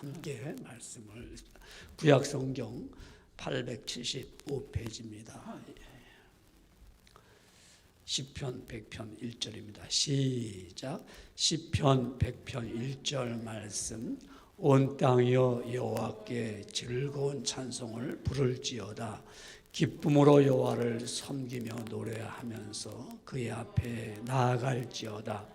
함께 말씀을 구약성경 875페이지입니다. 시편 100편 1절입니다. 시작. 시편 100편 1절 말씀. 온 땅이여 여호와께 즐거운 찬송을 부를지어다. 기쁨으로 여호와를 섬기며 노래하면서 그의 앞에 나아갈지어다.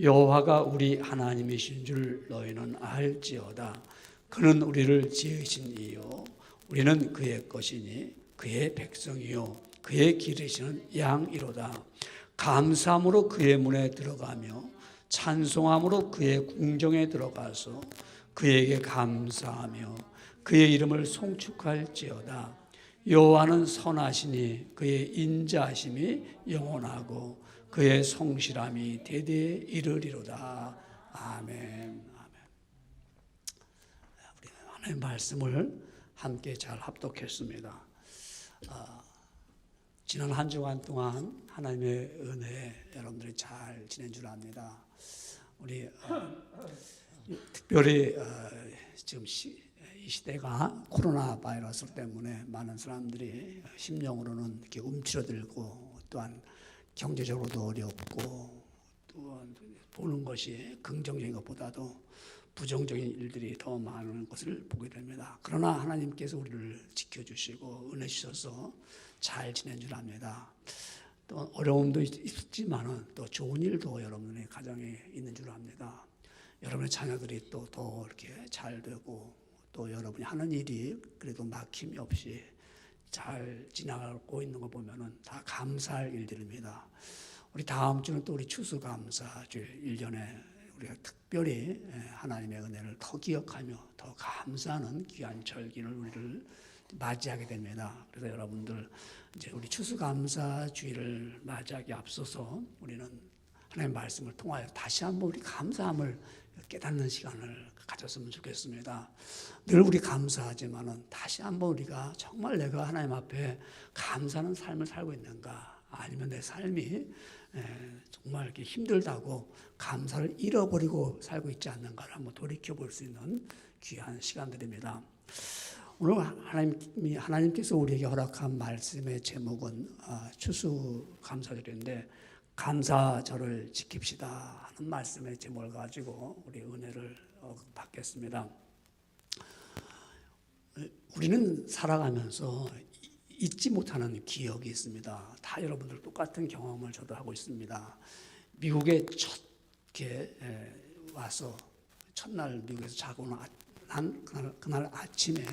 여호와가 우리 하나님이신 줄 너희는 알지어다. 그는 우리를 지으신 이요 우리는 그의 것이니 그의 백성이요 그의 기르시는 양이로다. 감사함으로 그의 문에 들어가며 찬송함으로 그의 궁정에 들어가서 그에게 감사하며 그의 이름을 송축할지어다. 여호와는 선하시니 그의 인자하심이 영원하고 그의 성실함이 대대에 이르리로다. 아멘. 우리 하나님의 말씀을 함께 잘 합독했습니다. 지난 한 주간 동안 하나님의 은혜에 여러분들이 잘 지낸 줄 압니다. 우리 특별히 지금 이 시대가 코로나 바이러스 때문에 많은 사람들이 심령으로는 이렇게 움츠러들고 또한 경제적으로도 어렵고 또 보는 것이 긍정적인 것보다도 부정적인 일들이 더 많은 것을 보게 됩니다. 그러나 하나님께서 우리를 지켜주시고 은혜 주셔서 잘 지낸 줄 압니다. 또 어려움도 있지만은 또 좋은 일도 여러분의 가정에 있는 줄 압니다. 여러분의 자녀들이 또 더 이렇게 잘 되고 또 여러분이 하는 일이 그래도 막힘이 없이 잘 지나가고 있는 거 보면은 다 감사할 일들입니다. 우리 다음 주는 또 우리 추수감사주일 1년에 우리가 특별히 하나님의 은혜를 더 기억하며 더 감사하는 귀한 절기를 우리를 맞이하게 됩니다. 그래서 여러분들 이제 우리 추수감사주일을 맞이하기 앞서서 우리는 하나님의 말씀을 통하여 다시 한번 우리 감사함을 깨닫는 시간을 가졌으면 좋겠습니다. 늘 우리 감사하지만은 다시 한번 우리가 정말 내가 하나님 앞에 감사하는 삶을 살고 있는가, 아니면 내 삶이 정말 이렇게 힘들다고 감사를 잃어버리고 살고 있지 않는가를 한번 돌이켜 볼 수 있는 귀한 시간들입니다. 오늘 하나님께서 우리에게 허락한 말씀의 제목은 추수감사절인데 감사절을 지킵시다 하는 말씀의 제목을 가지고 우리 은혜를 받겠습니다. 우리는 살아가면서 잊지 못하는 기억이 있습니다. 다 여러분들 똑같은 경험을 저도 하고 있습니다. 미국에 와서 첫날 미국에서 자고 난 그날 아침에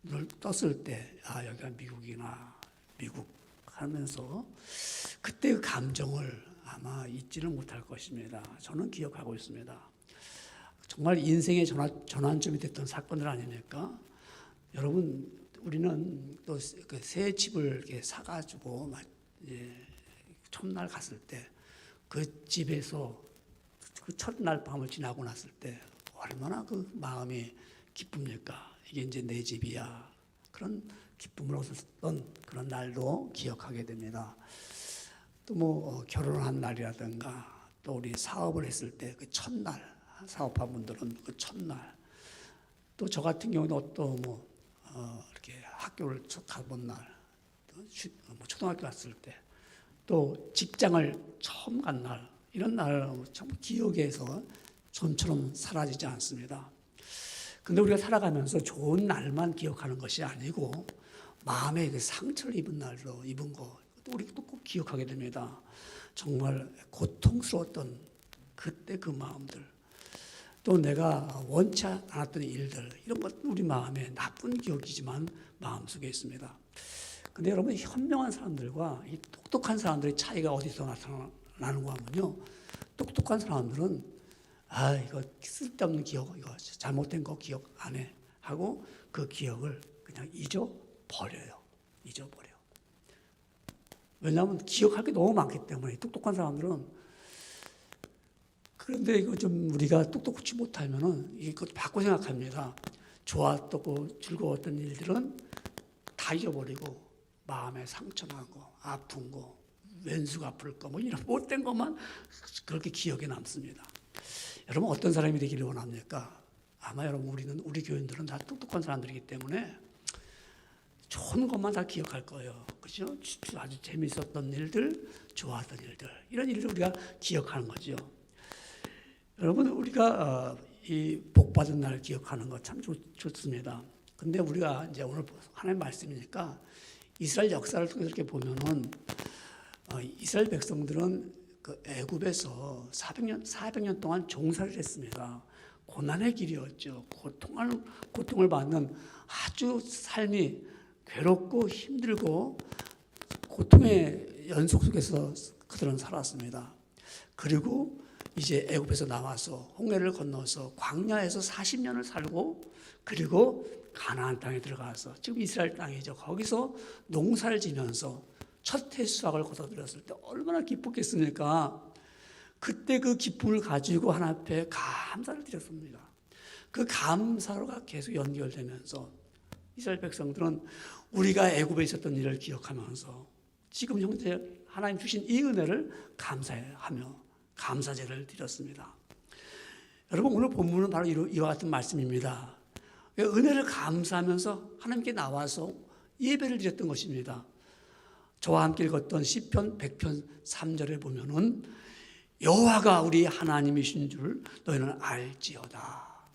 눈을 떴을 때 여기가 미국이나 미국 하면서 그때 그 감정을 아마 잊지를 못할 것입니다. 저는 기억하고 있습니다. 정말 인생의 전환점이 됐던 사건들 아닙니까? 여러분, 우리는 또 그 새 집을 이렇게 사가지고 첫날 갔을 때 그 집에서 그 첫날 밤을 지나고 났을 때 얼마나 그 마음이 기쁩니까? 이게 이제 내 집이야. 그런 기쁨을 얻었던 그런 날도 기억하게 됩니다. 또 결혼한 날이라든가 또 우리 사업을 했을 때 그 첫날, 사업한 분들은 그 첫날, 또 저 같은 경우도 또 이렇게 학교를 가본 날, 초등학교 갔을 때, 또 직장을 처음 간 날, 이런 날 참 기억에서 좀처럼 사라지지 않습니다. 근데 우리가 살아가면서 좋은 날만 기억하는 것이 아니고 마음에 그 상처를 입은 날로 입은 거 우리가 또 꼭 기억하게 됩니다. 정말 고통스러웠던 그때 그 마음들, 또 내가 원치 않았던 일들, 이런 것 우리 마음에 나쁜 기억이지만 마음속에 있습니다. 근데 여러분, 현명한 사람들과 이 똑똑한 사람들의 차이가 어디서 나타나는 거 하면요, 똑똑한 사람들은 이거 쓸데없는 기억, 이거 잘못된 거 기억 안 해 하고 그 기억을 그냥 잊어버려요. 왜냐하면 기억할 게 너무 많기 때문에. 똑똑한 사람들은. 그런데 이거 좀 우리가 똑똑치 못하면은 이것 바꿔 생각합니다. 좋았고 즐거웠던 일들은 다 잊어버리고 마음에 상처나고 아픈 거, 왼수가 아플 거, 이런 못된 것만 그렇게 기억에 남습니다. 여러분, 어떤 사람이 되기를 원합니까? 아마 여러분 우리 교인들은 다 똑똑한 사람들이기 때문에 좋은 것만 다 기억할 거예요. 그렇죠? 아주 재밌었던 일들, 좋았던 일들, 이런 일을 우리가 기억하는 거죠. 여러분, 우리가 이 복받은 날 기억하는 거 참 좋습니다. 근데 우리가 이제 오늘 하나님 말씀이니까 이스라엘 역사를 통해서 이렇게 보면은 이스라엘 백성들은 그 애굽에서 400년 동안 종살이를 했습니다. 고난의 길이었죠. 고통을 받는 아주 삶이 괴롭고 힘들고 고통의 연속 속에서 그들은 살았습니다. 그리고 이제 애굽에서 나와서 홍해를 건너서 광야에서 40년을 살고 그리고 가나안 땅에 들어가서 지금 이스라엘 땅이죠. 거기서 농사를 지면서 첫 해수학을 거둬들였을 때 얼마나 기뻤겠습니까? 그때 그 기쁨을 가지고 하나님 앞에 감사를 드렸습니다. 그 감사가 계속 연결되면서 이스라엘 백성들은 우리가 애굽에 있었던 일을 기억하면서 지금 현재 하나님 주신 이 은혜를 감사하며 감사제를 드렸습니다. 여러분, 오늘 본문은 바로 이와 같은 말씀입니다. 은혜를 감사하면서 하나님께 나와서 예배를 드렸던 것입니다. 저와 함께 읽었던 시편 100편 3절에 보면은 여호와가 우리 하나님이신 줄 너희는 알지어다.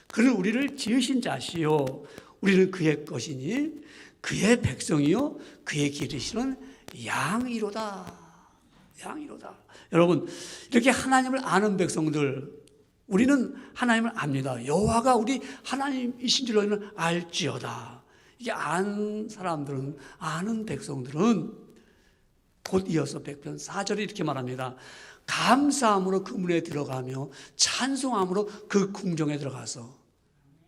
그는 우리를 지으신 자시요 우리는 그의 것이니 그의 백성이요 그의 기르시는 양이로다. 양이로다. 여러분, 이렇게 하나님을 아는 백성들, 우리는 하나님을 압니다. 여호와가 우리 하나님이신 줄 너희는 알지어다. 이게 아는 사람들은, 아는 백성들은 곧 이어서 100편 4절에 이렇게 말합니다. 감사함으로 그 문에 들어가며 찬송함으로 그 궁정에 들어가서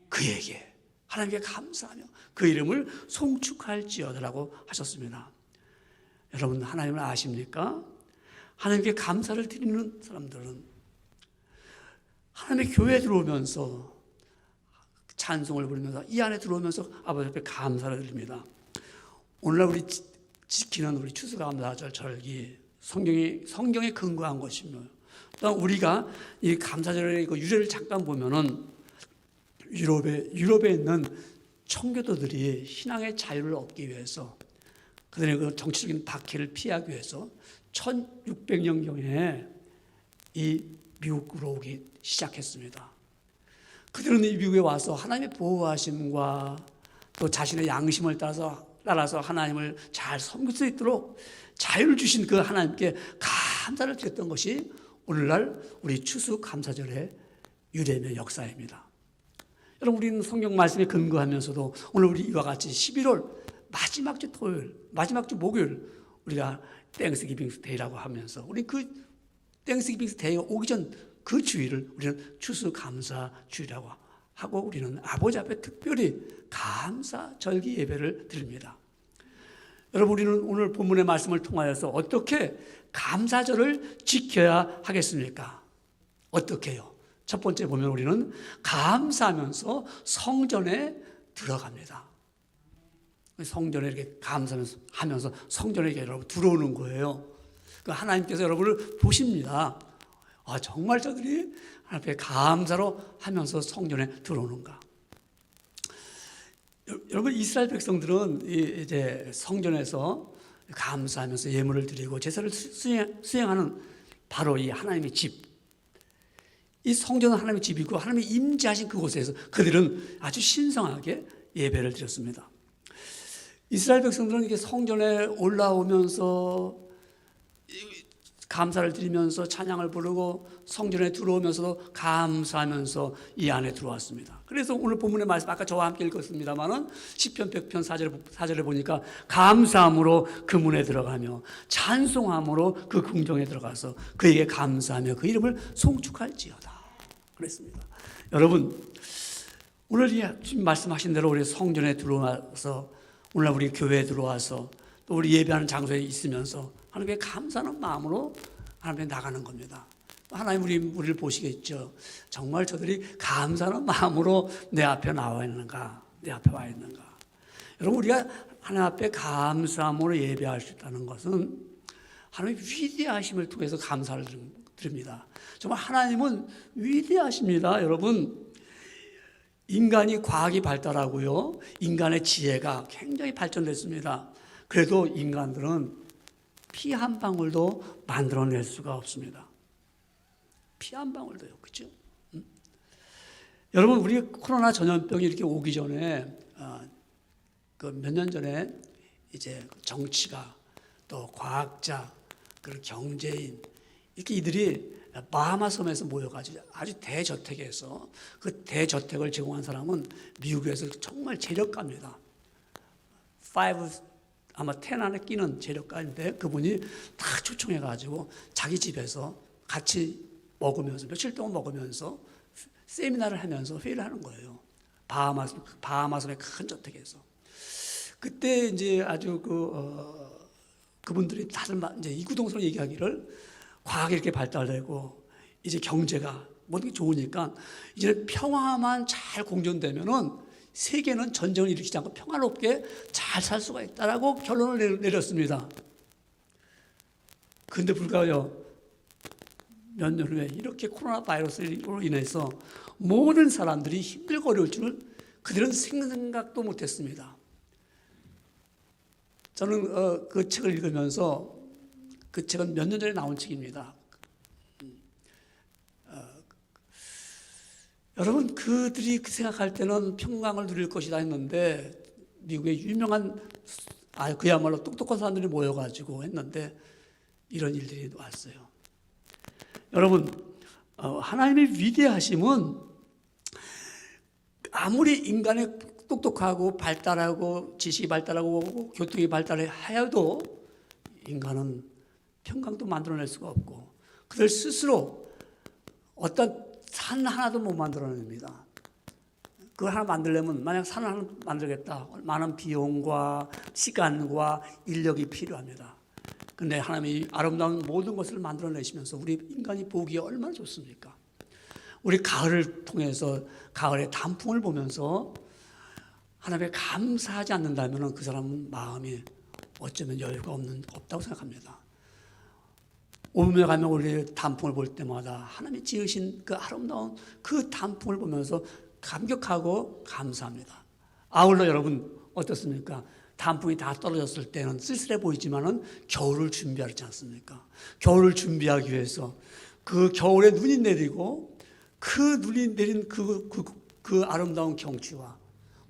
그에게 하나님께 감사하며 그 이름을 송축할지어다라고 하셨습니다. 여러분, 하나님을 아십니까? 하나님께 감사를 드리는 사람들은 하나님의 교회에 들어오면서 찬송을 부르면서 이 안에 들어오면서 아버지 앞에 감사를 드립니다. 오늘날 우리 지키는 우리 추수감사절 절기 성경에 근거한 것이며 또 우리가 이 감사절의 그 유래를 잠깐 보면은 유럽에 있는 청교도들이 신앙의 자유를 얻기 위해서 그들의 그 정치적인 박해를 피하기 위해서 1600년경에 이 미국으로 오기 시작했습니다. 그들은 이 미국에 와서 하나님의 보호하심과 또 자신의 양심을 따라서 하나님을 잘 섬길 수 있도록 자유를 주신 그 하나님께 감사를 드렸던 것이 오늘날 우리 추수감사절의 유래며 역사입니다. 여러분, 우리는 성경 말씀에 근거하면서도 오늘 우리 이와 같이 11월 마지막 주 토요일, 마지막 주 목요일 우리가 땡스기빙 데이라고 하면서 우리 그 땡스기빙 데이가 오기 전 그 주일을 우리는 추수감사 주일이라고 하고 우리는 아버지 앞에 특별히 감사 절기 예배를 드립니다. 여러분, 우리는 오늘 본문의 말씀을 통하여서 어떻게 감사절을 지켜야 하겠습니까? 어떻게요? 첫 번째 보면 우리는 감사하면서 성전에 들어갑니다. 성전에 이렇게 감사하면서 성전에 이렇게 여러분 들어오는 거예요. 하나님께서 여러분을 보십니다. 아, 정말 저들이 하나님 앞에 감사로 하면서 성전에 들어오는가? 여러분, 이스라엘 백성들은 이제 성전에서 감사하면서 예물을 드리고 제사를 수행하는 바로 이 하나님의 집. 이 성전은 하나님의 집이고 하나님이 임재하신 그곳에서 그들은 아주 신성하게 예배를 드렸습니다. 이스라엘 백성들은 이렇게 성전에 올라오면서 감사를 드리면서 찬양을 부르고 성전에 들어오면서도 감사하면서 이 안에 들어왔습니다. 그래서 오늘 본문의 말씀 아까 저와 함께 읽었습니다만은 시편 100편 4절에 보니까 감사함으로 그 문에 들어가며 찬송함으로 그 궁정에 들어가서 그에게 감사하며 그 이름을 송축할지어다 그랬습니다. 여러분, 오늘 지금 말씀하신 대로 우리 성전에 들어와서 오늘 우리 교회에 들어와서 또 우리 예배하는 장소에 있으면서 하나님께 감사하는 마음으로 하나님께 나가는 겁니다. 하나님 우리를 보시겠죠. 정말 저들이 감사하는 마음으로 내 앞에 나와 있는가, 내 앞에 와 있는가. 여러분, 우리가 하나님 앞에 감사함으로 예배할 수 있다는 것은 하나님의 위대하심을 통해서 감사를 드립니다. 정말 하나님은 위대하십니다. 여러분, 인간이 과학이 발달하고요, 인간의 지혜가 굉장히 발전됐습니다. 그래도 인간들은 피 한 방울도 만들어낼 수가 없습니다. 피 한 방울도요, 그렇죠? 여러분, 우리 코로나 전염병이 이렇게 오기 전에 그 몇 년 전에 이제 정치가 또 과학자 그리고 경제인 이렇게 이들이 바하마 섬에서 모여가지고 아주 대저택에서 그 대저택을 제공한 사람은 미국에서 정말 재력가입니다. 5 아마 10 안에 끼는 재력가인데 그분이 다 초청해가지고 자기 집에서 같이 먹으면서 며칠 동안 먹으면서 세미나를 하면서 회의를 하는 거예요. 바하마 섬의 큰 저택에서. 그때 이제 아주 그분들이 다들 이제 이구동성으로 얘기하기를 과학이 이렇게 발달되고 이제 경제가 모든 게 좋으니까 이제 평화만 잘 공존되면은 세계는 전쟁을 일으키지 않고 평화롭게 잘 살 수가 있다라고 결론을 내렸습니다. 그런데 불과요 몇 년 후에 이렇게 코로나 바이러스로 인해서 모든 사람들이 힘들고 어려울 줄을 그들은 생각도 못했습니다. 저는 그 책을 읽으면서 그 책은 몇 년 전에 나온 책입니다. 여러분, 그들이 생각할 때는 평강을 누릴 것이다 했는데 미국의 유명한 그야말로 똑똑한 사람들이 모여가지고 했는데 이런 일들이 왔어요. 여러분, 하나님의 위대하심은 아무리 인간의 똑똑하고 발달하고 지식이 발달하고 교통이 발달하여도 인간은 평강도 만들어낼 수가 없고 그들 스스로 어떤 산 하나도 못 만들어냅니다. 그걸 하나 만들려면 만약 산을 하나 만들겠다 많은 비용과 시간과 인력이 필요합니다. 그런데 하나님이 아름다운 모든 것을 만들어내시면서 우리 인간이 보기에 얼마나 좋습니까? 우리 가을을 통해서 가을의 단풍을 보면서 하나님께 감사하지 않는다면 그 사람은 마음이 어쩌면 여유가 없다고 생각합니다. 오면에 가면 우리 단풍을 볼 때마다 하나님이 지으신 그 아름다운 그 단풍을 보면서 감격하고 감사합니다. 아울러 여러분 어떻습니까? 단풍이 다 떨어졌을 때는 쓸쓸해 보이지만은 겨울을 준비하지 않습니까? 겨울을 준비하기 위해서 그 겨울에 눈이 내리고 그 눈이 내린 그 아름다운 경치와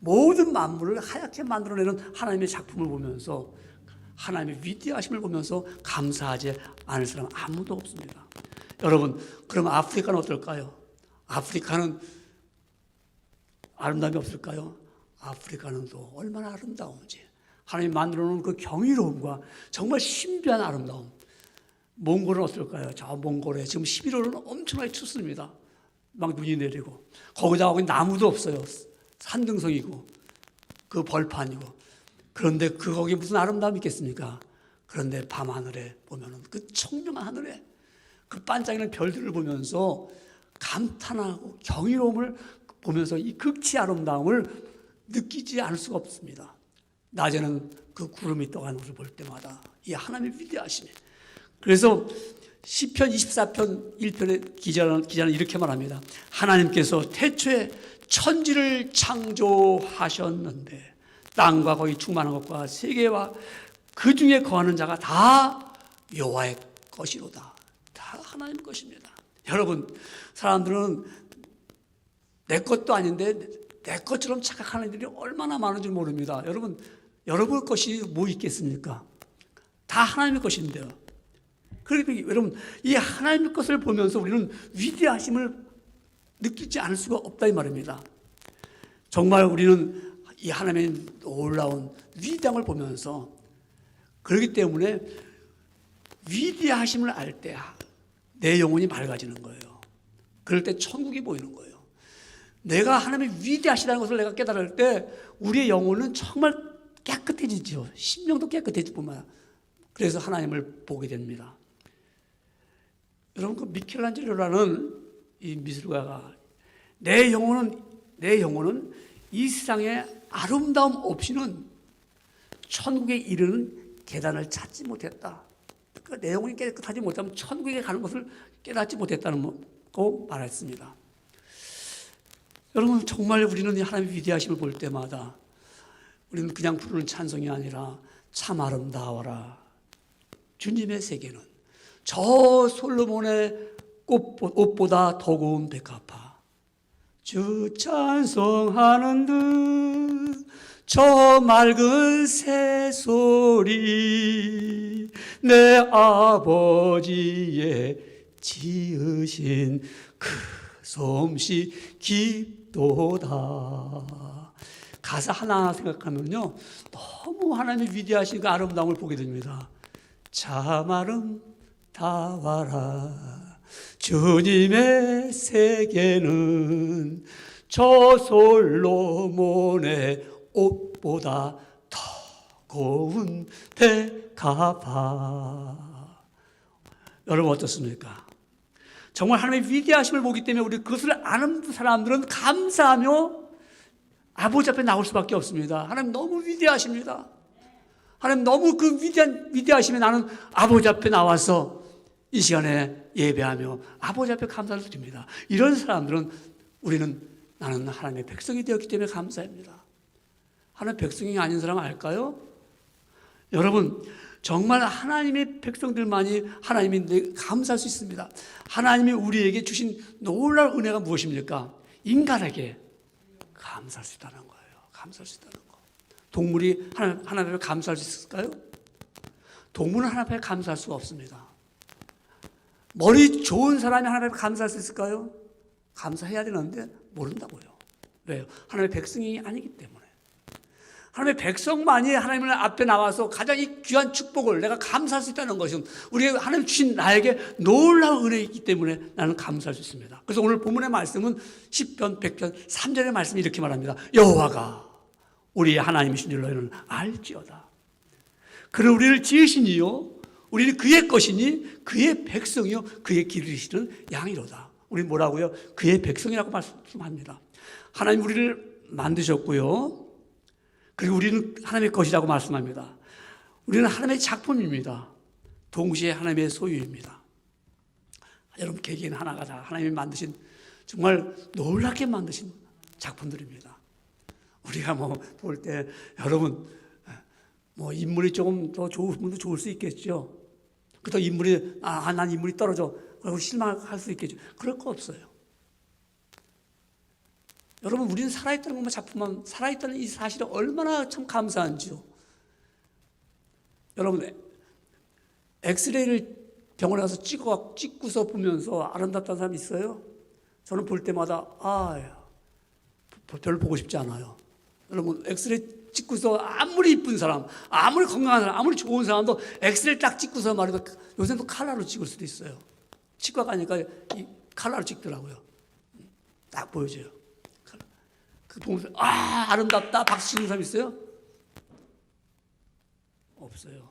모든 만물을 하얗게 만들어내는 하나님의 작품을 보면서 하나님의 위대하심을 보면서 감사하지 않을 사람 아무도 없습니다. 여러분, 그럼 아프리카는 어떨까요? 아프리카는 아름다움이 없을까요? 아프리카는 또 얼마나 아름다운지 하나님이 만들어 놓은 그 경이로움과 정말 신비한 아름다움. 몽골은 어떨까요? 저 몽골에 지금 11월은 엄청나게 춥습니다. 막 눈이 내리고 거기다 거기 나무도 없어요. 산등성이고 그 벌판이고 그런데 거기에 무슨 아름다움이 있겠습니까? 그런데 밤하늘에 보면은 그 청명한 하늘에 그 반짝이는 별들을 보면서 감탄하고 경이로움을 보면서 이 극치 아름다움을 느끼지 않을 수가 없습니다. 낮에는 그 구름이 떠가는 것을 볼 때마다 이 하나님의 위대하심이. 그래서 시편 24편 1편의 기자는 이렇게 말합니다. 하나님께서 태초에 천지를 창조하셨는데 땅과 거기 충만한 것과 세계와 그 중에 거하는 자가 다 여호와의 것이로다. 다 하나님 것입니다. 여러분, 사람들은 내 것도 아닌데 내 것처럼 착각하는 일이 얼마나 많은지 모릅니다. 여러분 것이 뭐 있겠습니까? 다 하나님의 것인데요. 그러니까 여러분, 이 하나님의 것을 보면서 우리는 위대하심을 느끼지 않을 수가 없다 이 말입니다. 정말 우리는 이 하나님의 놀라운 위대함을 보면서 그렇기 때문에 위대하심을 알 때 내 영혼이 맑아지는 거예요. 그럴 때 천국이 보이는 거예요. 내가 하나님의 위대하시다는 것을 내가 깨달을 때 우리의 영혼은 정말 깨끗해지죠. 심령도 깨끗해질 뿐만 아니라 그래서 하나님을 보게 됩니다. 여러분, 그 미켈란젤로라는 이 미술가가 내 영혼은 이 세상의 아름다움 없이는 천국에 이르는 계단을 찾지 못했다. 그 내 영혼이 깨끗하지 못하면 천국에 가는 것을 깨닫지 못했다는 거 말했습니다. 여러분, 정말 우리는 하나님의 위대하심을 볼 때마다 우리는 그냥 부르는 찬송이 아니라 참 아름다워라. 주님의 세계는 저 솔로몬의 옷보다 더 고운 백합화. 주 찬송하는 듯 저 맑은 새소리 내 아버지의 지으신 그 솜씨 깊도다. 가사 하나하나 생각하면요, 너무 하나님의 위대하신 그 아름다움을 보게 됩니다. 참 아름다워라. 주님의 세계는 저 솔로몬의 옷보다 더 고운 백합화. 여러분 어떻습니까? 정말 하나님의 위대하심을 보기 때문에 우리 그것을 아는 사람들은 감사하며 아버지 앞에 나올 수밖에 없습니다. 하나님 너무 위대하십니다. 하나님 너무 그 위대하심에 나는 아버지 앞에 나와서 이 시간에 예배하며 아버지 앞에 감사를 드립니다. 이런 사람들은 나는 하나님의 백성이 되었기 때문에 감사합니다. 하나님의 백성이 아닌 사람 알까요? 여러분, 정말 하나님의 백성들만이 하나님이 감사할 수 있습니다. 하나님이 우리에게 주신 놀라운 은혜가 무엇입니까? 인간에게 감사할 수 있다는 거예요. 감사할 수 있다는 거. 동물이 하나님 앞에 감사할 수 있을까요? 동물은 하나님 앞에 감사할 수가 없습니다. 머리 좋은 사람이 하나님 앞에 감사할 수 있을까요? 감사해야 되는데 모른다고요. 왜요? 하나님의 백성이 아니기 때문에. 하나님의 백성만이 하나님 앞에 나와서 가장 이 귀한 축복을 내가 감사할 수 있다는 것은 우리 하나님 주신 나에게 놀라운 은혜이기 때문에 나는 감사할 수 있습니다. 그래서 오늘 본문의 말씀은 10편, 100편, 3절의 말씀이 이렇게 말합니다. 여호와가 우리의 하나님이신 줄 너희는 알지어다. 그는 우리를 지으시니요 우리는 그의 것이니 그의 백성이요 그의 기르시는 양이로다. 우리 뭐라고요? 그의 백성이라고 말씀합니다. 하나님 우리를 만드셨고요. 그리고 우리는 하나님의 것이라고 말씀합니다. 우리는 하나님의 작품입니다. 동시에 하나님의 소유입니다. 여러분 개개인 하나가 다 하나님이 만드신 정말 놀랍게 만드신 작품들입니다. 우리가 볼 때 여러분 인물이 조금 더 좋은 분도 좋을 수 있겠죠. 그렇다고 인물이 난 인물이 떨어져 그리고 실망할 수 있겠죠. 그럴 거 없어요. 여러분 우리는 살아있다는 것만 작품만 살아있다는 이 사실이 얼마나 참 감사한지요. 여러분 엑스레이를 병원에 가서 찍고서 보면서 아름답다는 사람이 있어요? 저는 볼 때마다 별로 보고 싶지 않아요. 여러분 엑스레이 찍고서 아무리 이쁜 사람, 아무리 건강한 사람, 아무리 좋은 사람도 엑스레이 딱 찍고서 말해도 요새는 또 칼라로 찍을 수도 있어요. 치과 가니까 이 칼라로 찍더라고요. 딱 보여줘요. 그 보면서 아름답다 박수 치는 사람 있어요? 없어요.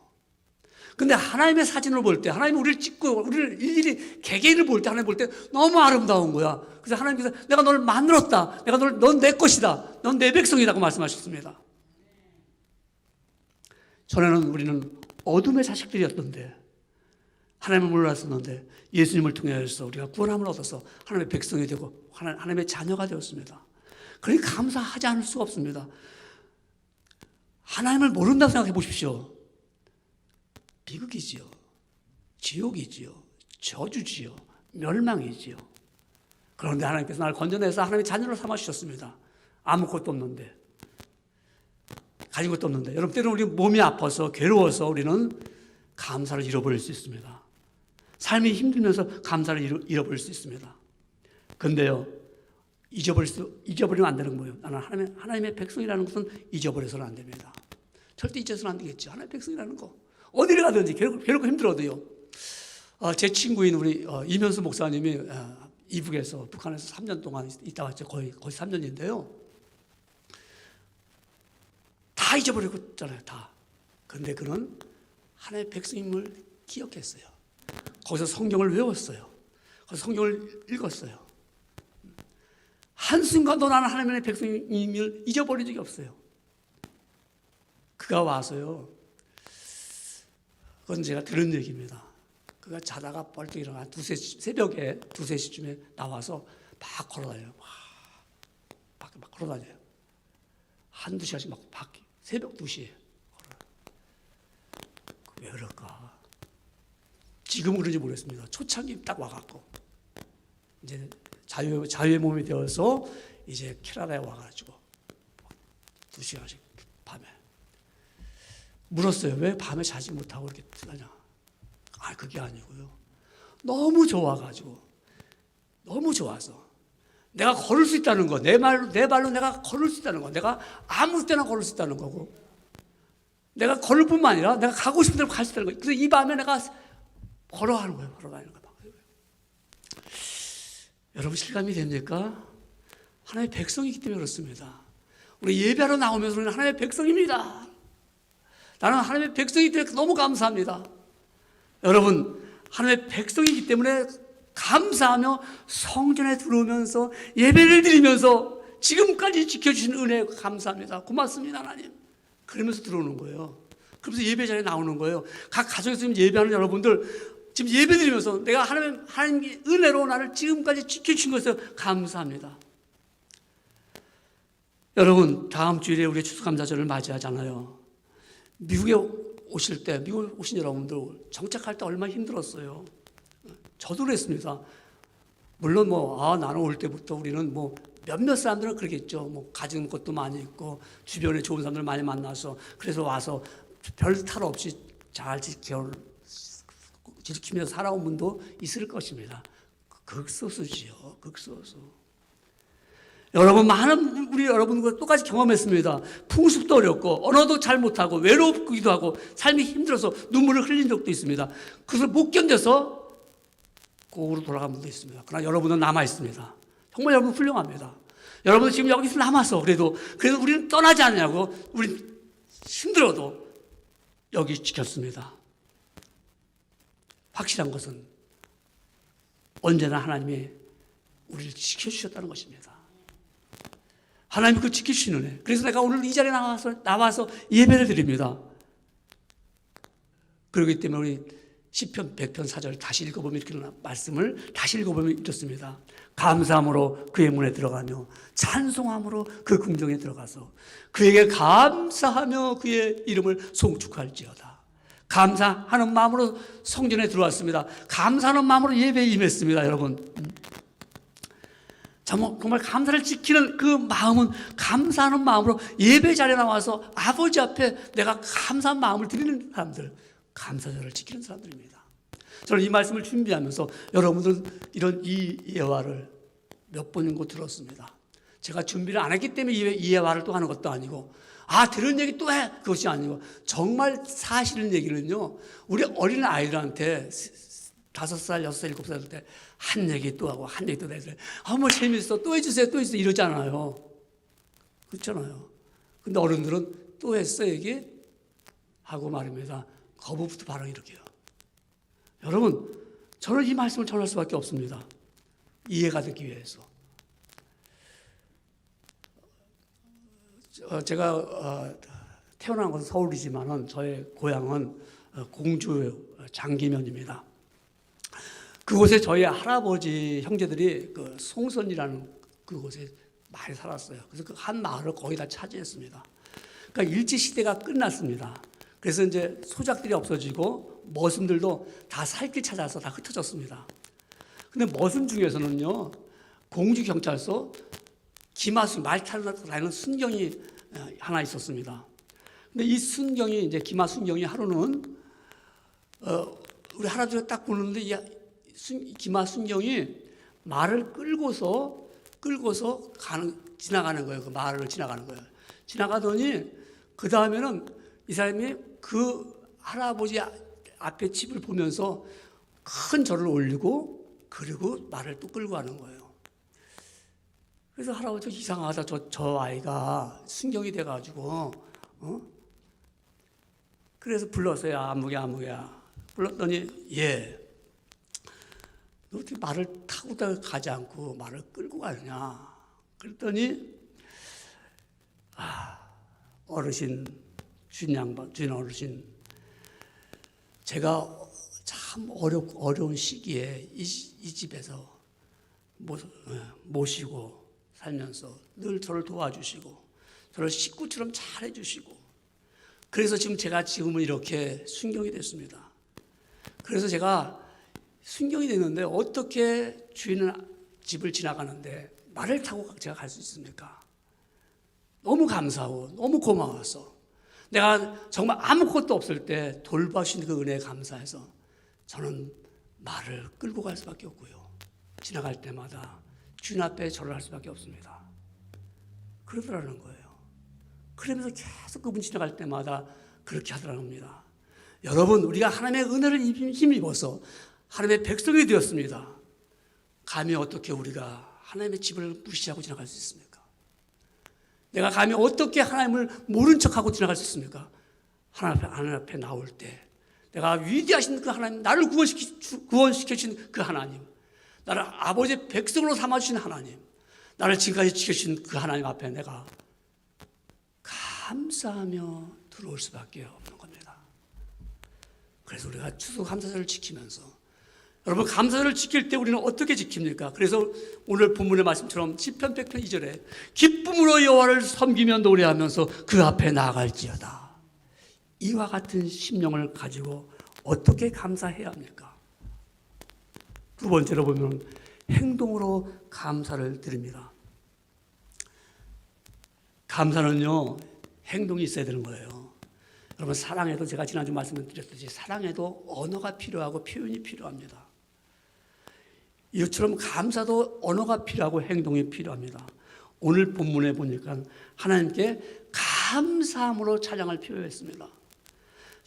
근데 하나님의 사진을 볼 때, 하나님이 우리를 찍고 우리를 일일이 개개인을 볼 때, 하나님 볼 때 너무 아름다운 거야. 그래서 하나님께서 내가 너를 만들었다. 넌 내 것이다. 넌 내 백성이라고 말씀하셨습니다. 전에는 우리는 어둠의 자식들이었던데, 하나님을 몰랐었는데 예수님을 통해서 우리가 구원함을 얻어서 하나님의 백성이 되고 하나님의 자녀가 되었습니다. 그러니까 감사하지 않을 수가 없습니다. 하나님을 모른다고 생각해 보십시오. 비극이지요. 지옥이지요. 저주지요. 멸망이지요. 그런데 하나님께서 나를 건져내서 하나님의 자녀로 삼아주셨습니다. 아무것도 없는데. 가진 것도 없는데. 여러분 때로는 우리 몸이 아파서 괴로워서 우리는 감사를 잃어버릴 수 있습니다. 삶이 힘들면서 감사를 잃어버릴 수 있습니다. 근데요. 잊어버리면 안 되는 거예요. 나는 하나님의 백성이라는 것은 잊어버려서는 안 됩니다. 절대 잊어서는 안 되겠죠. 하나님의 백성이라는 거. 어디를 가든지 괴롭고 힘들어도요. 제 친구인 우리 이면수 목사님이 이북에서 북한에서 3년 동안 있다 왔죠. 거의 3년인데요. 다 잊어버리고 있잖아요. 다. 그런데 그는 하나님의 백성임을 기억했어요. 거기서 성경을 외웠어요. 거기서 성경을 읽었어요. 한순간도 나는 하나님의 백성임을 잊어버린 적이 없어요. 그가 와서요. 그건 제가 들은 얘기입니다. 그가 자다가 벌떡 일어나 새벽에 2, 3시쯤에 나와서 막 걸어다녀요. 밖에 막 걸어다녀요. 한두 시간씩 막 밖에 새벽 2시에 왜 그럴까? 지금은 그런지 모르겠습니다. 초창기 딱 와갖고 이제 자유의 몸이 되어서 이제 캐나다에 와가지고 2시간씩 밤에 물었어요. 왜 밤에 자지 못하고 이렇게 하냐? 아, 그게 아니고요. 너무 좋아가지고, 너무 좋아서 내가 걸을 수 있다는 거, 내 발로 내가 걸을 수 있다는 거, 내가 아무 때나 걸을 수 있다는 거고, 내가 걸을 뿐만 아니라 내가 가고 싶은 대로 갈 수 있다는 거. 그래서 이 밤에 내가 걸어가는 거예요. 걸어가는 거. 여러분 실감이 됩니까? 하나님의 백성이기 때문에 그렇습니다. 우리 예배하러 나오면서 우리는 하나님의 백성입니다. 나는 하나님의 백성이기 때문에 너무 감사합니다. 여러분, 하나님의 백성이기 때문에 감사하며 성전에 들어오면서 예배를 드리면서 지금까지 지켜주신 은혜에 감사합니다. 고맙습니다, 하나님. 그러면서 들어오는 거예요. 그러면서 예배 자리에 나오는 거예요. 각 가정에서 지금 예배하는 여러분들, 지금 예배 드리면서 내가 하나님의 은혜로 나를 지금까지 지켜주신 것에 감사합니다. 여러분, 다음 주일에 우리 추수감사절을 맞이하잖아요. 미국에 오실 때, 미국 오신 여러분들 정착할 때 얼마나 힘들었어요. 저도 그랬습니다. 물론 나는 올 때부터 우리는 몇몇 사람들은 그러겠죠. 가진 것도 많이 있고 주변에 좋은 사람들 많이 만나서 그래서 와서 별 탈 없이 잘 지키며 살아온 분도 있을 것입니다. 극소수지요. 극소수. 여러분, 많은 우리 여러분과 똑같이 경험했습니다. 풍습도 어렵고 언어도 잘 못하고 외롭기도 하고 삶이 힘들어서 눈물을 흘린 적도 있습니다. 그것을 못 견뎌서 고으로 돌아간 분도 있습니다. 그러나 여러분은 남아 있습니다. 정말 여러분 훌륭합니다. 여러분 지금 여기서 남아서 그래도 우리는 떠나지 않냐고, 우리 힘들어도 여기 지켰습니다. 확실한 것은 언제나 하나님이 우리를 지켜주셨다는 것입니다. 하나님이 그걸 지켜주시는 애. 그래서 내가 오늘 이 자리에 나와서 예배를 드립니다. 그렇기 때문에 우리 시편 100편 4절 다시 읽어보면 이렇게 말씀을 다시 읽어보면 이렇습니다. 감사함으로 그의 문에 들어가며 찬송함으로 그 궁정에 들어가서 그에게 감사하며 그의 이름을 송축할지어다. 감사하는 마음으로 성전에 들어왔습니다. 감사하는 마음으로 예배에 임했습니다. 여러분, 정말 감사를 지키는 그 마음은 감사하는 마음으로 예배 자리에 나와서 아버지 앞에 내가 감사한 마음을 드리는 사람들, 감사절을 지키는 사람들입니다. 저는 이 말씀을 준비하면서 여러분들 이런 이 예화를 몇 번인고 들었습니다. 제가 준비를 안 했기 때문에 이 예화를 또 하는 것도 아니고, 들은 얘기 또 해, 그것이 아니고, 정말 사실은 얘기는요, 우리 어린 아이들한테 5살, 6살, 7살 때 한 얘기 또 하고 한 얘기 또 해서 재밌어, 또 해주세요, 또 해주세요 이러잖아요. 그렇잖아요. 근데 어른들은 또 했어 얘기 하고 말입니다. 거부부터 바로 이렇게요. 여러분, 저는 이 말씀을 전할 수밖에 없습니다. 이해가 되기 위해서. 제가 태어난 것은 서울이지만은 저의 고향은 공주 장기면입니다. 그곳에 저희 할아버지 형제들이 그 송선이라는 그곳에 많이 살았어요. 그래서 그 한 마을을 거의 다 차지했습니다. 그러니까 일제 시대가 끝났습니다. 그래서 이제 소작들이 없어지고 머슴들도 다 살길 찾아서 다 흩어졌습니다. 근데 머슴 중에서는요, 공주 경찰서 말 타고 다니는 순경이 하나 있었습니다. 근데 이 순경이 이제 순경이 하루는 우리 할아버지가 딱 보는데 순경이 말을 끌고서 지나가는 거예요. 그 마을을 지나가는 거예요. 지나가더니 그 다음에는 이 사람이 그 할아버지 앞에 집을 보면서 큰 절을 올리고 그리고 말을 또 끌고 가는 거예요. 그래서 할아버지가 이상하다. 저 아이가 순경이 돼가지고, 그래서 불렀어요. 아무개야. 불렀더니, 너 어떻게 말을 타고 가지 않고 말을 끌고 가느냐. 그랬더니, 어르신, 주인 어르신, 제가 참 어려운 시기에 이 집에서 모시고 살면서 늘 저를 도와주시고 저를 식구처럼 잘 해주시고, 그래서 제가 지금은 이렇게 순경이 됐습니다. 그래서 제가 순경이 됐는데 어떻게 주인은 집을 지나가는데 말을 타고 제가 갈 수 있습니까? 너무 감사하고 너무 고마워서, 내가 정말 아무것도 없을 때 돌봐주신 그 은혜에 감사해서 저는 말을 끌고 갈 수밖에 없고요. 지나갈 때마다 주인 앞에 절을 할 수밖에 없습니다. 그러더라는 거예요. 그러면서 계속 그분 지나갈 때마다 그렇게 하더라는 겁니다. 여러분, 우리가 하나님의 은혜를 힘입어서 하나님의 백성이 되었습니다. 감히 어떻게 우리가 하나님의 집을 무시하고 지나갈 수 있습니까? 내가 감히 어떻게 하나님을 모른 척하고 지나갈 수 있습니까? 하나님 앞에 나올 때 내가 위대하신 그 하나님, 나를 구원시켜주신 그 하나님, 나를 아버지의 백성으로 삼아주신 하나님, 나를 지금까지 지켜주신 그 하나님 앞에 내가 감사하며 들어올 수밖에 없는 겁니다. 그래서 우리가 추수감사절을 지키면서, 여러분, 감사절을 지킬 때 우리는 어떻게 지킵니까? 그래서 오늘 본문의 말씀처럼 시편 100편 2절에 기쁨으로 여호와를 섬기며 노래하면서 그 앞에 나아갈지어다. 이와 같은 심령을 가지고 어떻게 감사해야 합니까? 두 번째로 보면 행동으로 감사를 드립니다. 감사는요, 행동이 있어야 되는 거예요. 여러분, 사랑에도 제가 지난주 말씀을 드렸듯이 사랑에도 언어가 필요하고 표현이 필요합니다. 이것처럼 감사도 언어가 필요하고 행동이 필요합니다. 오늘 본문에 보니까 하나님께 감사함으로 찬양을 표현했습니다.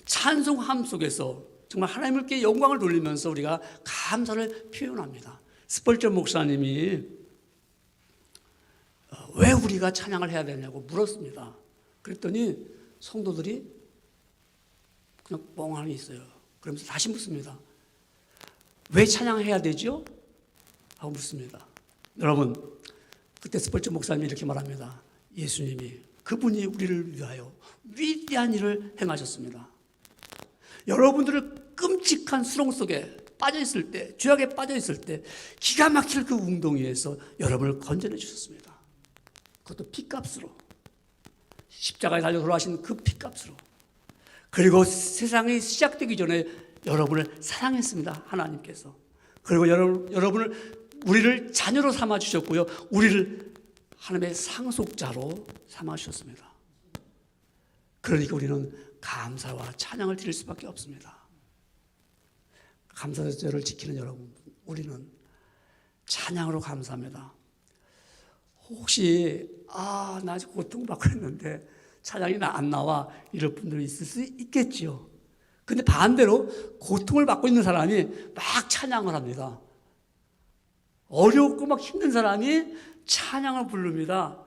찬송함 속에서 정말 하나님께 영광을 돌리면서 우리가 감사를 표현합니다. 스펄전 목사님이 왜 우리가 찬양을 해야 되냐고 물었습니다. 그랬더니 성도들이 그냥 멍하니 있어요. 그러면서 다시 묻습니다. 왜 찬양해야 되죠? 하고 묻습니다. 여러분, 그때 스펄전 목사님이 이렇게 말합니다. 예수님이, 그분이 우리를 위하여 위대한 일을 행하셨습니다. 여러분들을 끔찍한 수렁 속에 빠져있을 때, 죄악에 빠져있을 때 기가 막힐 그 웅덩이에서 여러분을 건져내 주셨습니다. 그것도 피값으로, 십자가에 달려 돌아가신 그 피값으로. 그리고 세상이 시작되기 전에 여러분을 사랑했습니다. 하나님께서. 그리고 우리를 자녀로 삼아 주셨고요, 우리를 하나님의 상속자로 삼아 주셨습니다. 그러니까 우리는 감사와 찬양을 드릴 수밖에 없습니다. 감사절을 지키는 여러분, 우리는 찬양으로 감사합니다. 혹시 나 아직 고통받고 있는데 찬양이 안 나와, 이럴 분들이 있을 수 있겠지요. 근데 반대로 고통을 받고 있는 사람이 막 찬양을 합니다. 어렵고 막 힘든 사람이 찬양을 부릅니다.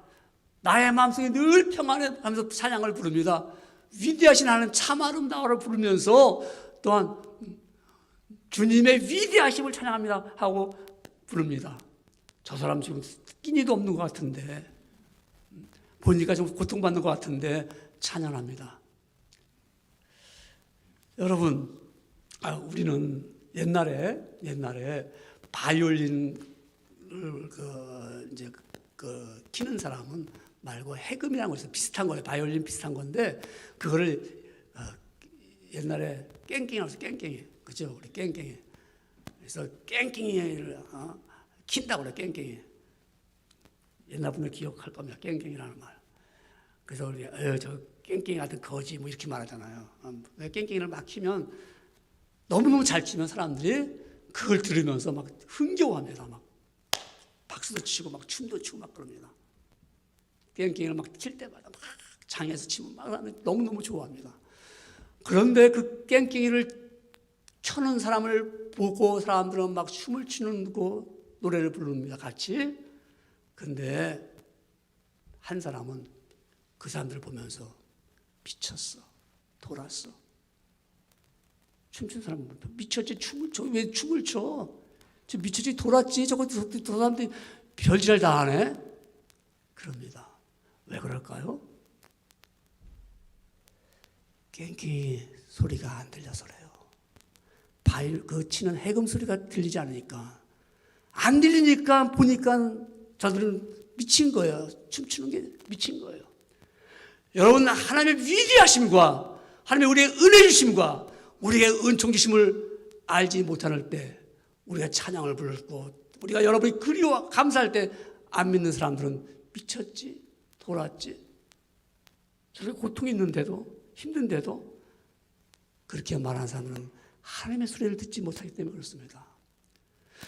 나의 마음속에 늘 평안해 하면서 찬양을 부릅니다. 위대하신 하나님 참 아름다워를 부르면서 또한 주님의 위대하심을 찬양합니다 하고 부릅니다. 저 사람 지금 끼니도 없는 것 같은데, 보니까 좀 고통받는 것 같은데 찬양합니다. 여러분, 우리는 옛날에 바이올린을 키는 사람은 말고 해금이라는 것에서 비슷한 거예요. 바이올린 비슷한 건데 그거를 옛날에 깽깽이라고 해서 깽깽이, 그죠? 우리 깽깽이. 그래서 깽깽이를 킨다고 그래, 깽깽이. 옛날 분들 기억할 겁니다. 깽깽이라는 말. 그래서 우리 저 깽깽이 같은 거지 뭐 이렇게 말하잖아요. 왜 깽깽이를 막 키면 너무너무 잘 치면 사람들이 그걸 들으면서 막 흥겨워합니다. 막 박수도 치고 막 춤도 추고 막 그럽니다. 깽깽이를 막 칠 때마다 막 장에서 치면 막 너무너무 좋아합니다. 그런데 그 깽깽이를 켜는 사람을 보고 사람들은 막 춤을 추는 거 노래를 부릅니다. 같이. 근데 한 사람은 그 사람들을 보면서 미쳤어. 돌았어. 춤춘 사람은 미쳤지. 춤을 춰. 왜 춤을 춰? 저 미쳤지. 돌았지. 저 사람들이 별짓을 다 하네. 그럽니다. 왜 그럴까요? 깽깽이 소리가 안 들려서 그래요. 그 치는 해금 소리가 들리지 않으니까. 안 들리니까 보니까 저들은 미친 거예요. 춤추는 게 미친 거예요. 여러분, 하나님의 위대하심과 하나님의 우리의 은혜 주심과 우리의 은총 주심을 알지 못할 때 우리가 찬양을 부르고 우리가 여러분이 그리워 감사할 때 안 믿는 사람들은 미쳤지, 돌았지, 저렇게 고통이 있는데도 힘든데도 그렇게 말하는 사람은 하나님의 소리를 듣지 못하기 때문에 그렇습니다.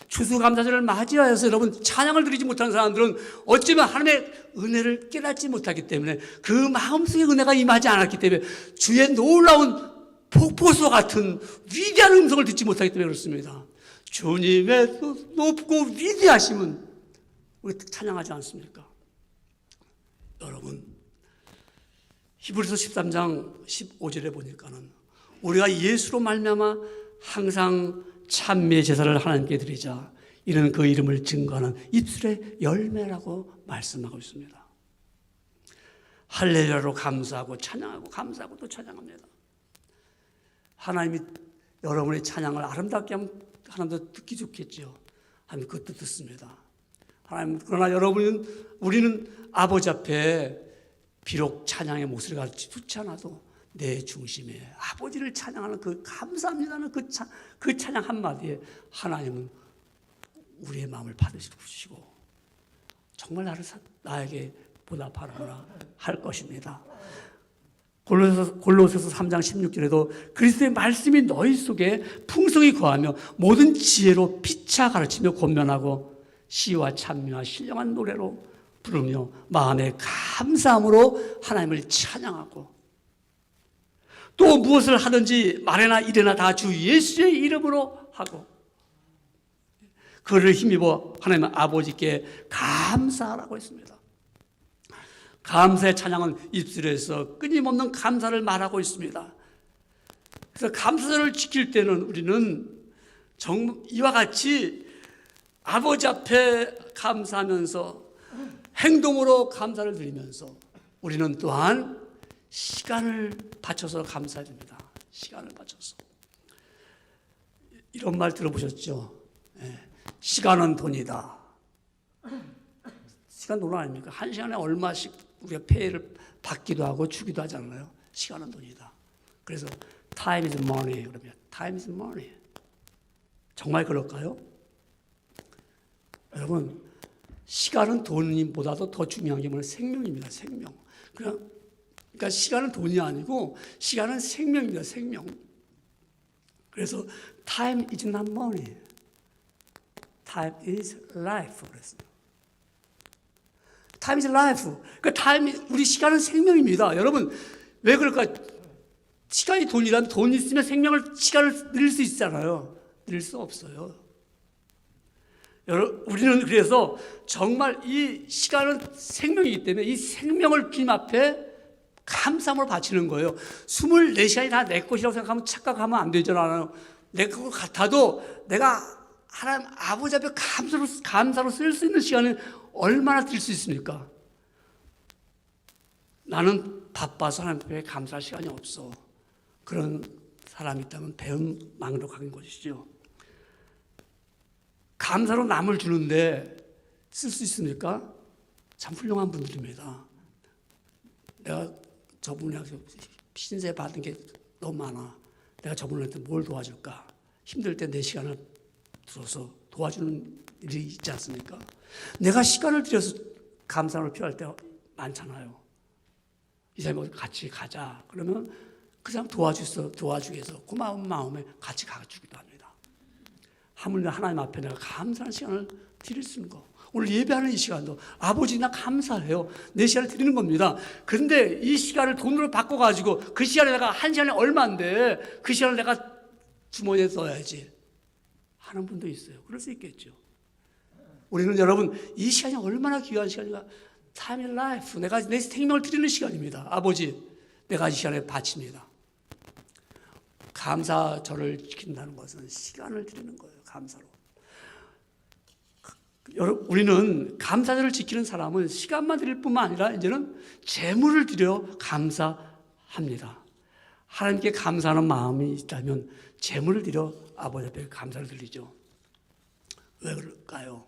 추수감사절을 맞이하여서 여러분 찬양을 드리지 못하는 사람들은 어쩌면 하나님의 은혜를 깨닫지 못하기 때문에 그 마음속에 은혜가 임하지 않았기 때문에 주의 놀라운 폭포수 같은 위대한 음성을 듣지 못하기 때문에 그렇습니다. 주님의 높고 위대하심은 우리 찬양하지 않습니까? 여러분, 히브리서 13장 15절에 보니까는 우리가 예수로 말미암아 항상 찬미의 제사를 하나님께 드리자 이는 그 이름을 증거하는 입술의 열매라고 말씀하고 있습니다. 할렐루야로 감사하고 찬양하고 감사하고 또 찬양합니다. 하나님이 여러분의 찬양을 아름답게 하면 하나님도 듣기 좋겠죠. 하나님 그것도 듣습니다. 하나님, 그러나 우리는 아버지 앞에 비록 찬양의 목소리가 좋지 않아도 내 중심에 아버지를 찬양하는 그 감사합니다는 그 찬양 한마디에 하나님은 우리의 마음을 받으시고 정말 나에게 보답하라 할 것입니다. 골로새서 3장 16절에도 그리스도의 말씀이 너희 속에 풍성히 거하며 모든 지혜로 피차 가르치며 권면하고 시와 찬미와 신령한 노래로 부르며 마음의 감사함으로 하나님을 찬양하고 또 무엇을 하든지 말이나 일이나 다 주 예수의 이름으로 하고 그를 힘입어 하나님 아버지께 감사하라고 했습니다. 감사의 찬양은 입술에서 끊임없는 감사를 말하고 있습니다. 그래서 감사절을 지킬 때는 우리는 이와 같이 아버지 앞에 감사하면서 행동으로 감사를 드리면서 우리는 또한 시간을 바쳐서 감사해야 됩니다. 시간을 바쳐서. 이런 말 들어보셨죠? 시간은 돈이다. 시간 돈 아닙니까? 한 시간에 얼마씩 우리가 페이를 받기도 하고 주기도 하잖아요. 시간은 돈이다. 그래서 time is money 그러면 time is money. 정말 그럴까요? 여러분, 시간은 돈보다도 더 중요한 게 뭐냐? 생명입니다. 생명. 그러니까 시간은 돈이 아니고 시간은 생명입니다. 생명. 그래서 time is not money. time is life 그랬어요. time is life. 그러니까 우리 시간은 생명입니다. 여러분, 왜 그럴까? 시간이 돈이라면 돈 있으면 시간을 늘릴 수 있잖아요. 늘릴 수 없어요. 우리는 그래서 정말 이 시간은 생명이기 때문에 이 생명을 주님 앞에 감사함으로 바치는 거예요. 24시간이 다 내 것이라고 생각하면 착각하면 안 되잖아요. 내 것 같아도 내가 하나님 아버지 앞에 감사로 쓸 수 있는 시간은 얼마나 드릴 수 있습니까? 나는 바빠서 하나님 앞에 감사할 시간이 없어. 그런 사람이 있다면 배은망덕한 것이죠. 감사로 남을 주는데 쓸 수 있습니까? 참 훌륭한 분들입니다. 내가 저분한테 신세 받은 게 너무 많아. 내가 저분한테 뭘 도와줄까? 힘들 때 내 시간을 들어서 도와주는 일이 있지 않습니까? 내가 시간을 들여서 감사를 표할 때 많잖아요. 이 사람이 같이 가자. 그러면 그 사람 도와주기 위해서 고마운 마음에 같이 가주기도 합니다. 하물며 하나님 앞에 내가 감사하는 시간을 드릴 수 있는 거. 오늘 예배하는 이 시간도 아버지 나 감사해요. 내 시간을 드리는 겁니다. 그런데 이 시간을 돈으로 바꿔가지고 그 시간에 내가 한 시간에 얼마인데 그 시간을 내가 주머니에 넣어야지 하는 분도 있어요. 그럴 수 있겠죠. 우리는 여러분 이 시간이 얼마나 귀한 시간인가. Time in life. 내가 내 생명을 드리는 시간입니다. 아버지 내가 이 시간에 바칩니다. 감사절을 지킨다는 것은 시간을 드리는 거예요. 감사로. 우리는 감사절을 지키는 사람은 시간만 드릴 뿐만 아니라 이제는 재물을 드려 감사합니다. 하나님께 감사하는 마음이 있다면 재물을 드려 아버지 앞에 감사를 드리죠. 왜 그럴까요?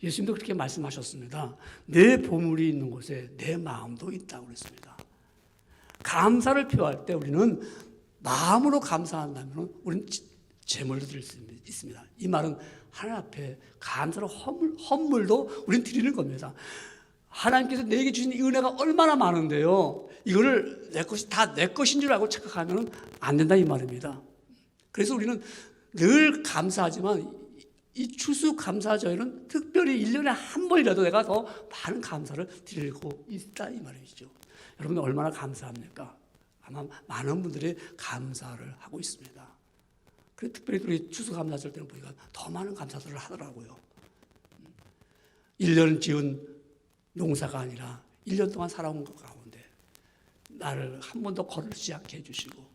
예수님도 그렇게 말씀하셨습니다. 내 보물이 있는 곳에 내 마음도 있다고 그랬습니다. 감사를 표할 때 우리는 마음으로 감사한다면 우리는 제물도 드릴 수 있습니다. 이 말은 하나님 앞에 감사로 헌물도 우리는 드리는 겁니다. 하나님께서 내게 주신 이 은혜가 얼마나 많은데요. 이거를 내 것이 다 내 것인 줄 알고 착각하면 안 된다 이 말입니다. 그래서 우리는 늘 감사하지만 이 추수감사절은 특별히 1년에 한 번이라도 내가 더 많은 감사를 드리고 있다 이 말이죠. 여러분 얼마나 감사합니까? 아마 많은 분들이 감사를 하고 있습니다. 그래서 특별히 우리 추수감사절 때는 보니까 더 많은 감사들을 하더라고요. 1년 지은 농사가 아니라 1년 동안 살아온 것 가운데 나를 한 번도 거르지 않게 해주시고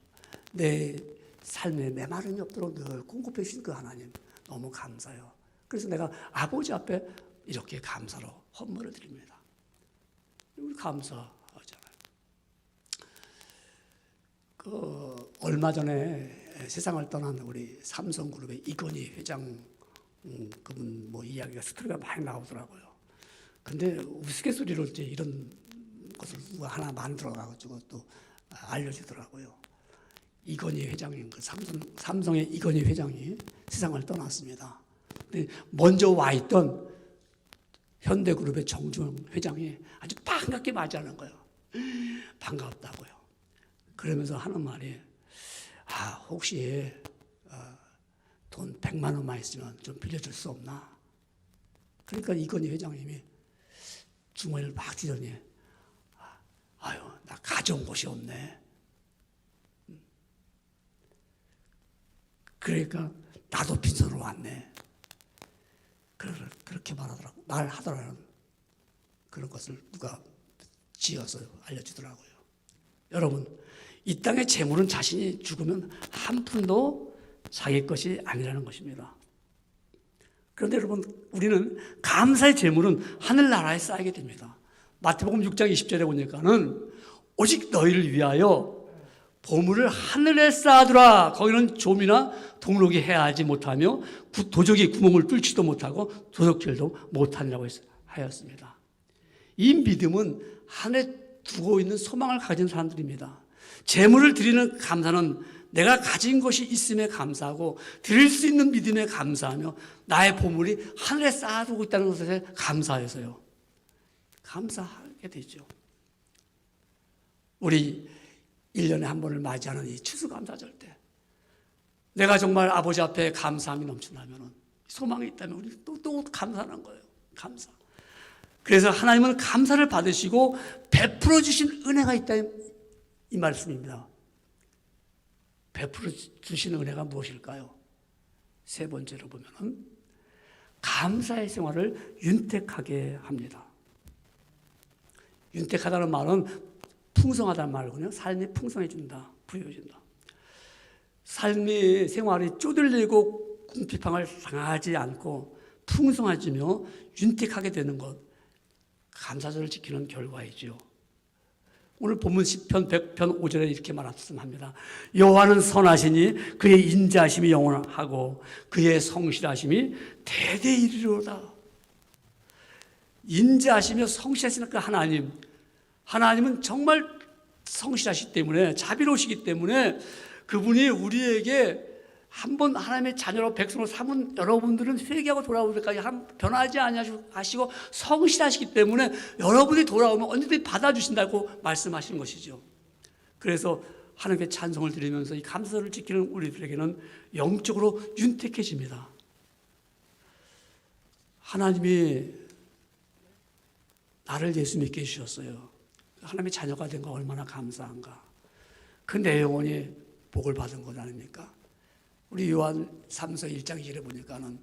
내 삶에 메마름이 없도록 늘 공급해 주신 그 하나님 너무 감사해요. 그래서 내가 아버지 앞에 이렇게 감사로 헌물을 드립니다. 우리 감사하잖아요. 얼마 전에 세상을 떠난 우리 삼성그룹의 이건희 회장 그분 이야기가 스토리가 많이 나오더라고요. 근데 우스갯소리로 이제 이런 것을 누가 하나 만들어가지고 또 알려주더라고요. 이건희 회장님, 그 삼성의 이건희 회장이 세상을 떠났습니다. 근데 먼저 와 있던 현대그룹의 정주영 회장이 아주 반갑게 맞이하는 거예요. 반갑다고요. 그러면서 하는 말이 혹시 돈 100만 원만 있으면 좀 빌려줄 수 없나? 그러니까 이건희 회장님이 주머니를 막 뒤더니 나 가져온 곳이 없네. 그러니까 나도 빈손으로 왔네. 그렇게 말하더라는 그런 것을 누가 지어서 알려주더라고요. 여러분, 이 땅의 재물은 자신이 죽으면 한 푼도 자기 것이 아니라는 것입니다. 그런데 여러분, 우리는 감사의 재물은 하늘나라에 쌓이게 됩니다. 마태복음 6장 20절에 보니까는 오직 너희를 위하여 보물을 하늘에 쌓아두라. 거기는 좀이나 동록이 해하지 못하며 도적이 구멍을 뚫지도 못하고 도적질도 못하니라고 하였습니다. 이 믿음은 하늘에 두고 있는 소망을 가진 사람들입니다. 재물을 드리는 감사는 내가 가진 것이 있음에 감사하고 드릴 수 있는 믿음에 감사하며 나의 보물이 하늘에 쌓아두고 있다는 것에 감사해서요. 감사하게 되죠. 우리 1년에 한 번을 맞이하는 이 추수감사절 때 내가 정말 아버지 앞에 감사함이 넘친다면 소망이 있다면 우리 또 감사하는 거예요. 감사. 그래서 하나님은 감사를 받으시고 베풀어 주신 은혜가 있다 이 말씀입니다. 베풀어 주시는 은혜가 무엇일까요? 세 번째로 보면은 감사의 생활을 윤택하게 합니다. 윤택하다는 말은 풍성하다는 말이거든요. 삶이 풍성해진다, 부유해진다. 삶이 생활이 쪼들리고 궁핍함을 당하지 않고 풍성해지며 윤택하게 되는 것, 감사절을 지키는 결과이죠. 오늘 본문 시편 100편 5절에 이렇게 말씀합니다. 여호와는 선하시니 그의 인자하심이 영원하고 그의 성실하심이 대대히 이르리로다. 인자하시며 성실하시는 그 하나님은 정말 성실하시기 때문에 자비로우시기 때문에 그분이 우리에게 한번 하나님의 자녀로 백성으로 삼은 여러분들은 회개하고 돌아올 때까지 변하지 아니하시고 성실하시기 때문에 여러분이 돌아오면 언제든지 받아주신다고 말씀하시는 것이죠. 그래서 하나님께 찬송을 드리면서 이 감사를 지키는 우리들에게는 영적으로 윤택해집니다. 하나님이 나를 예수 믿게 해주셨어요. 하나님의 자녀가 된 거 얼마나 감사한가. 그 내 영혼이 복을 받은 것 아닙니까? 우리 요한 3서 1장 2절에 보니까는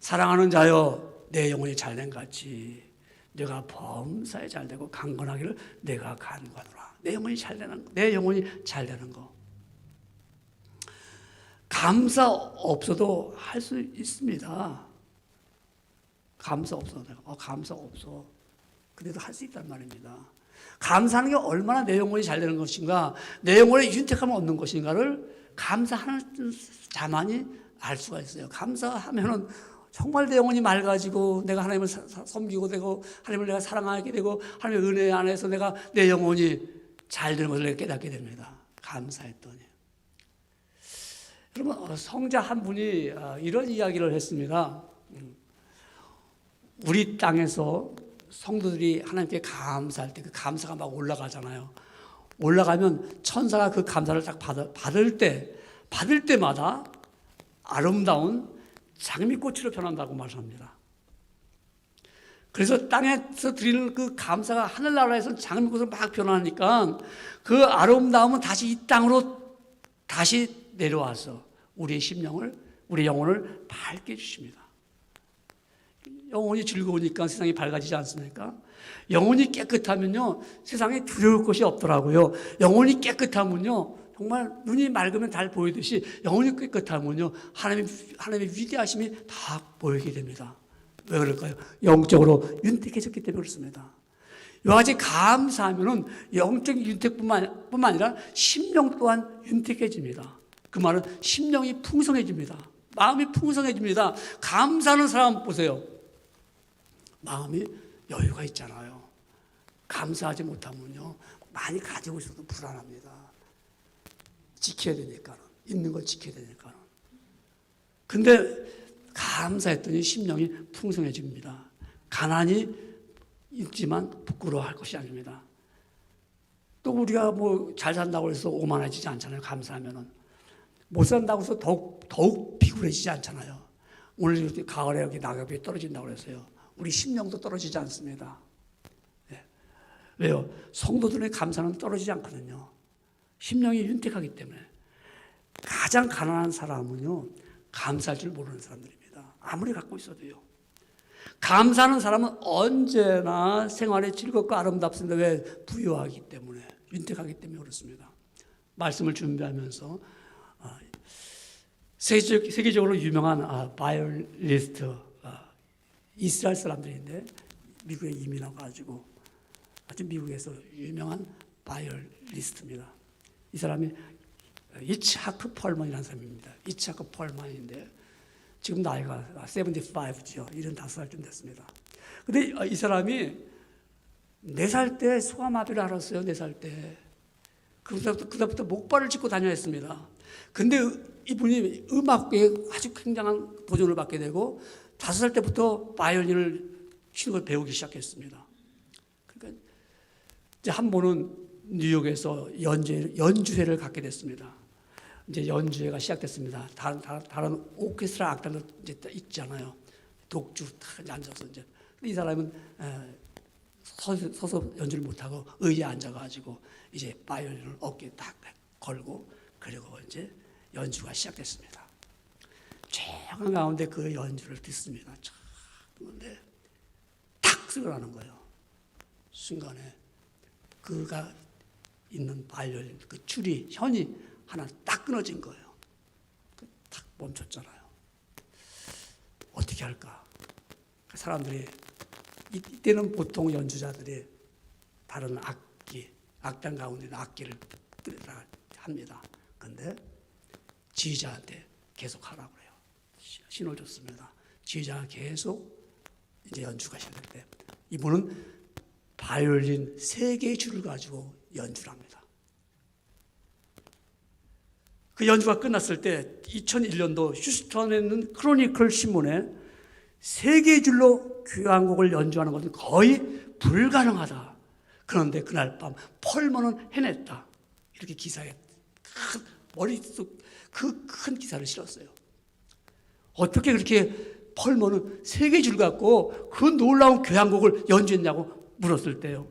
사랑하는 자여 내 영혼이 잘된 같이 내가 범사에 잘되고 강건하기를 내가 간구하노라. 내 영혼이 잘되는 거. 감사 없어도 할 수 있습니다. 감사 없어도 감사 없어. 그래도 할 수 있단 말입니다. 감사하는 게 얼마나 내 영혼이 잘 되는 것인가, 내 영혼의 윤택함을 얻는 것인가를 감사하는 자만이 알 수가 있어요. 감사하면은 정말 내 영혼이 맑아지고 내가 하나님을 섬기고 되고 하나님을 내가 사랑하게 되고 하나님의 은혜 안에서 내가 내 영혼이 잘 되는 것을 깨닫게 됩니다. 감사했더니. 여러분, 성자 한 분이 이런 이야기를 했습니다. 우리 땅에서 성도들이 하나님께 감사할 때 그 감사가 막 올라가잖아요. 올라가면 천사가 그 감사를 딱 받을 때마다 아름다운 장미꽃으로 변한다고 말합니다. 그래서 땅에서 드리는 그 감사가 하늘나라에서 장미꽃으로 막 변하니까 그 아름다움은 다시 이 땅으로 다시 내려와서 우리의 심령을, 우리 영혼을 밝게 해주십니다. 영혼이 즐거우니까 세상이 밝아지지 않습니까? 영혼이 깨끗하면요, 세상에 두려울 것이 없더라고요. 영혼이 깨끗하면요, 정말 눈이 맑으면 달 보이듯이 영혼이 깨끗하면요, 하나님의 위대하심이 다 보이게 됩니다. 왜 그럴까요? 영적으로 윤택해졌기 때문에 그렇습니다. 이와 같이 감사하면은 영적인 윤택뿐만 아니라 심령 또한 윤택해집니다. 그 말은 심령이 풍성해집니다. 마음이 풍성해집니다. 감사하는 사람 보세요. 마음이 여유가 있잖아요. 감사하지 못하면요, 많이 가지고 있어도 불안합니다. 지켜야 되니까는, 있는 걸 지켜야 되니까는. 근데 감사했더니 심령이 풍성해집니다. 가난이 있지만 부끄러워할 것이 아닙니다. 또 우리가 뭐 잘 산다고 해서 오만해지지 않잖아요. 감사하면은. 못 산다고 해서 더욱 비굴해지지 않잖아요. 오늘 가을에 여기 낙엽이 떨어진다고 해서요, 우리 심령도 떨어지지 않습니다. 네. 왜요? 성도들의 감사는 떨어지지 않거든요. 심령이 윤택하기 때문에. 가장 가난한 사람은요, 감사할 줄 모르는 사람들입니다. 아무리 갖고 있어도요. 감사하는 사람은 언제나 생활에 즐겁고 아름답습니다. 왜? 부유하기 때문에, 윤택하기 때문에 그렇습니다. 말씀을 준비하면서 세계적으로 유명한 바이올리스트, 이스라엘 사람들인데 미국에 이민해 가지고 아주 미국에서 유명한 바이올리스트입니다. 이 사람이 이츠하크 펄먼이라는 사람입니다. 이츠하크 펄먼인데 지금 나이가 75죠. 75살쯤 됐습니다. 근데 이 사람이 4살 때 소아마비를 앓았어요. 4살 때. 그다음부터 목발을 짚고 다녀야 했습니다. 근데 이분이 음악계에 아주 굉장한 도전을 받게 되고 5살 때부터 바이올린을 치는 걸 배우기 시작했습니다. 그러니까 이제 한 번은 뉴욕에서 연주회를 갖게 됐습니다. 이제 연주회가 시작됐습니다. 다른 오케스트라 악단도 이제 있잖아요. 독주 딱 앉아서 이제. 이 사람은 서서 연주를 못하고 의자에 앉아가지고 이제 바이올린을 어깨에 딱 걸고 그리고 이제 연주가 시작됐습니다. 조용한 가운데 그 연주를 듣습니다. 그런데 탁 소리가 나는 거예요. 순간에 그가 있는 바이올린 그 줄이 현이 하나 딱 끊어진 거예요. 탁 멈췄잖아요. 어떻게 할까? 사람들이 이때는 보통 연주자들이 다른 악단 가운데 있는 악기를 합니다. 근데 지휘자한테 계속 하라고 그래요. 신호를 줬습니다. 지휘자가 계속 이제 연주가 시작될 때 이분은 바이올린 3개의 줄을 가지고 연주를 합니다. 그 연주가 끝났을 때 2001년도 휴스턴에 있는 크로니클 신문에 3개의 줄로 교향곡을 연주하는 것은 거의 불가능하다. 그런데 그날 밤 펄먼은 해냈다. 이렇게 기사에 머릿속 그 큰 기사를 실었어요. 어떻게 그렇게 펄먼은 3개의 줄 갖고 그 놀라운 교향곡을 연주했냐고 물었을 때요,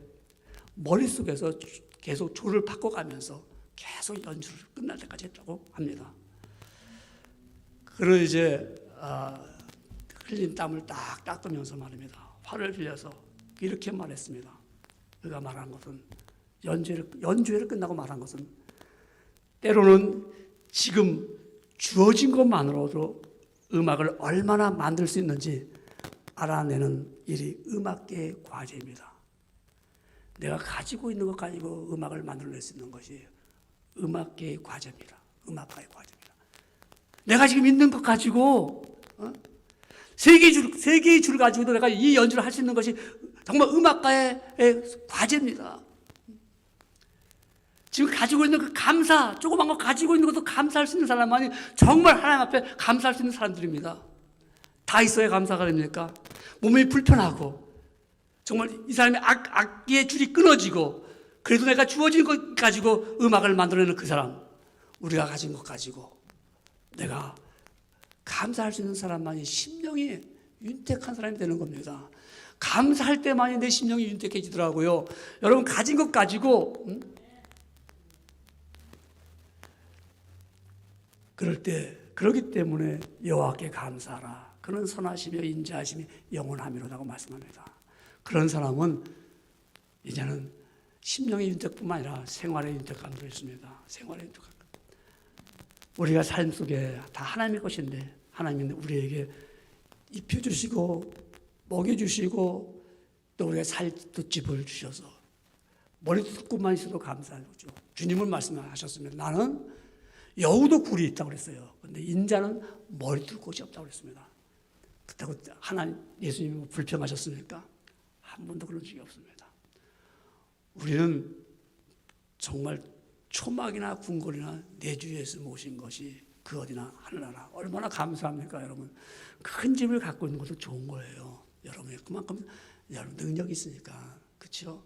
머릿속에서 계속 줄을 바꿔가면서 계속 연주를 끝날 때까지 했다고 합니다. 그리고 이제 흘린 땀을 딱 닦으면서 말입니다. 화를 빌려서 이렇게 말했습니다. 그가 말한 것은 연주회를 끝나고 말한 것은 때로는 지금 주어진 것만으로도 음악을 얼마나 만들 수 있는지 알아내는 일이 음악계의 과제입니다. 내가 가지고 있는 것 가지고 음악을 만들어낼 수 있는 것이 음악계의 과제입니다. 음악가의 과제입니다. 내가 지금 있는 것 가지고 세 개의 줄 가지고도 내가 이 연주를 할 수 있는 것이 정말 음악가의 과제입니다. 지금 가지고 있는 그 감사, 조그만 거 가지고 있는 것도 감사할 수 있는 사람만이 정말 하나님 앞에 감사할 수 있는 사람들입니다. 다 있어야 감사가 됩니까? 몸이 불편하고 정말 이 사람이 악기의 줄이 끊어지고 그래도 내가 주어진 것 가지고 음악을 만들어내는 그 사람, 우리가 가진 것 가지고 내가 감사할 수 있는 사람만이 심령이 윤택한 사람이 되는 겁니다. 감사할 때만이 내 심령이 윤택해지더라고요. 여러분 가진 것 가지고 그러기 때문에 여호와께 감사하라. 그는 선하시며 인자하심이 영원하미로다고 말씀합니다. 그런 사람은 이제는 심령의 윤택뿐만 아니라 생활의 윤택감도 있습니다. 생활의 윤택감. 우리가 삶 속에 다 하나님의 것인데 하나님은 우리에게 입혀주시고 먹여주시고 또 우리가 살 집을 주셔서 머리숱만 있어도 감사한 거죠. 주님은 말씀하셨습니다. 나는 여우도 굴이 있다고 그랬어요. 그런데 인자는 머리둘 곳이 없다고 그랬습니다. 그렇다고 하나님 예수님이 불평하셨습니까? 한 번도 그런 적이 없습니다. 우리는 정말 초막이나 궁궐이나 내주 예수 모신 것이 그 어디나 하늘나라. 얼마나 감사합니까, 여러분? 큰 집을 갖고 있는 것도 좋은 거예요. 여러분이 그만큼 여러분 능력이 있으니까, 그렇죠?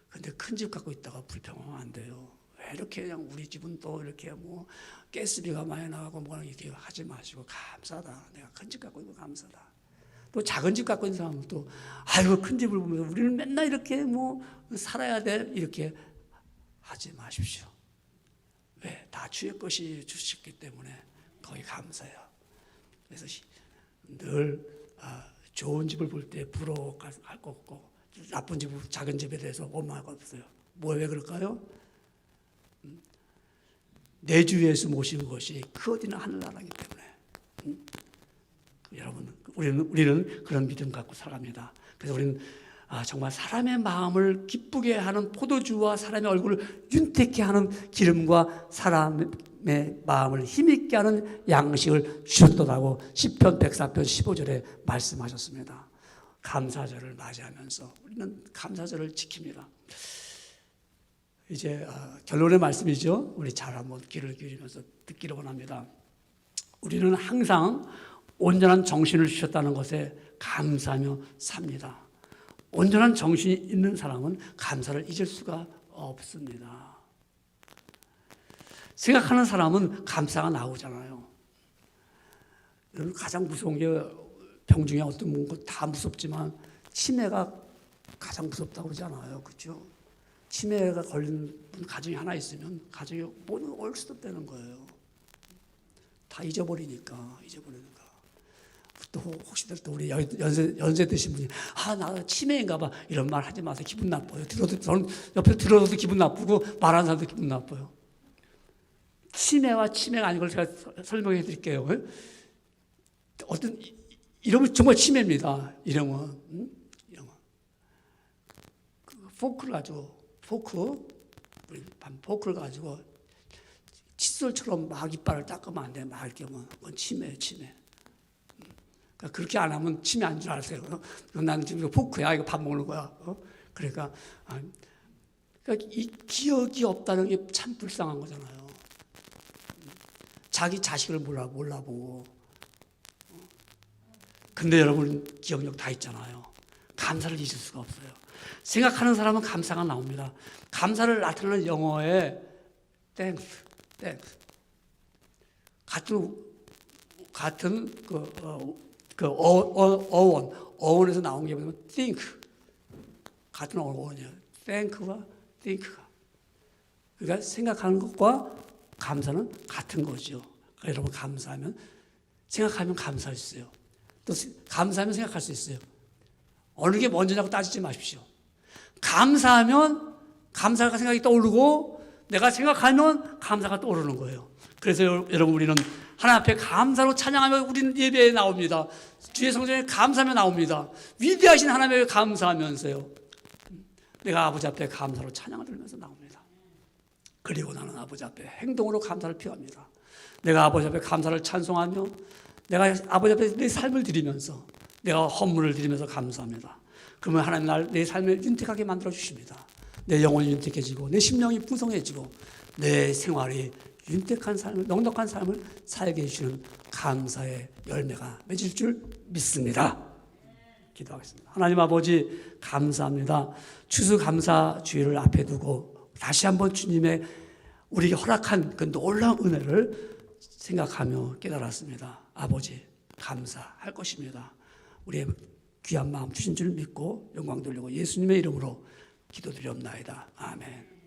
근데 큰 집 갖고 있다가 불평하면 안 돼요. 왜 이렇게 그냥 우리 집은 또 이렇게 뭐 가스비가 많이 나가고 뭐 이렇게 하지 마시고 감사하다. 내가 큰 집 갖고 있는 거 감사하다. 또 작은 집 갖고 있는 사람은 또 아이고 큰 집을 보면서 우리는 맨날 이렇게 뭐 살아야 돼 이렇게 하지 마십시오. 왜? 다 주의 것이 주셨기 때문에 거기 감사해요. 그래서 늘 좋은 집을 볼 때 부러워할 거 없고 나쁜 집, 작은 집에 대해서 원망할 거 없어요. 왜 그럴까요? 내 주 예수 모신 것이 그 어디나 하늘나라이기 때문에 여러분 우리는 그런 믿음 갖고 살아갑니다. 그래서 우리는 정말 사람의 마음을 기쁘게 하는 포도주와 사람의 얼굴을 윤택케 하는 기름과 사람의 마음을 힘있게 하는 양식을 주셨더라고 시편 104편 15절에 말씀하셨습니다. 감사절을 맞이하면서 우리는 감사절을 지킵니다. 이제 결론의 말씀이죠. 우리 잘 한번 귀를 기울이면서 듣기를 원합니다. 우리는 항상 온전한 정신을 주셨다는 것에 감사하며 삽니다. 온전한 정신이 있는 사람은 감사를 잊을 수가 없습니다. 생각하는 사람은 감사가 나오잖아요. 여러분 가장 무서운 게 병 중에 어떤 것 다 무섭지만 치매가 가장 무섭다고 그러잖아요. 그렇죠? 치매가 걸린 분 가정이 하나 있으면 가정이 모두 얼스톱되는 거예요. 다 잊어버리니까. 또 혹시 또 우리 연세 드신 분이 나 치매인가 봐 이런 말 하지 마세요. 기분 나빠요. 저는 옆에 들어도 기분 나쁘고 말하는 사람도 기분 나빠요. 치매와 치매가 아닌 걸 제가 설명해 드릴게요. 이름은 정말 치매입니다. 이름은 포크를 가지고 포크를 가지고 칫솔처럼 막 이빨을 닦으면 안 돼. 막 이렇게 하면 그건 치매예요. 그러니까 그렇게 안 하면 치매 안 줄 알았어요. 나는 지금 포크야. 이거 밥 먹는 거야. 그러니까 이 기억이 없다는 게 참 불쌍한 거잖아요. 자기 자식을 몰라보고. 근데 여러분 기억력 다 있잖아요. 감사를 잊을 수가 없어요. 생각하는 사람은 감사가 나옵니다. 감사를 나타내는 영어에 thanks. 같은 어원에서 나온 게 뭐냐면 think. 같은 어원이에요. thank와 think가. 그러니까 생각하는 것과 감사는 같은 거죠. 그러니까 여러분 감사하면 생각하면 감사할 수 있어요. 또 감사하면 생각할 수 있어요. 어느 게 먼저냐고 따지지 마십시오. 감사하면 감사가 생각이 떠오르고 내가 생각하면 감사가 떠오르는 거예요. 그래서 여러분 우리는 하나님 앞에 감사로 찬양하며 우리는 예배에 나옵니다. 주의 성전에 감사하며 나옵니다. 위대하신 하나님에 감사하면서요. 내가 아버지 앞에 감사로 찬양을 들으면서 나옵니다. 그리고 나는 아버지 앞에 행동으로 감사를 표합니다. 내가 아버지 앞에 감사를 찬송하며 내가 아버지 앞에 내 삶을 드리면서 내가 헌물을 드리면서 감사합니다. 그러면 하나님 내 삶을 윤택하게 만들어 주십니다. 내 영혼이 윤택해지고 내 심령이 풍성해지고 내 생활이 윤택한 삶을, 넉넉한 삶을 살게 해주시는 감사의 열매가 맺을 줄 믿습니다. 기도하겠습니다. 하나님 아버지 감사합니다. 추수감사주의를 앞에 두고 다시 한번 주님의 우리에게 허락한 그 놀라운 은혜를 생각하며 깨달았습니다. 아버지 감사할 것입니다. 우리의 귀한 마음 주신 줄 믿고 영광 돌리고 예수님의 이름으로 기도드리옵나이다. 아멘.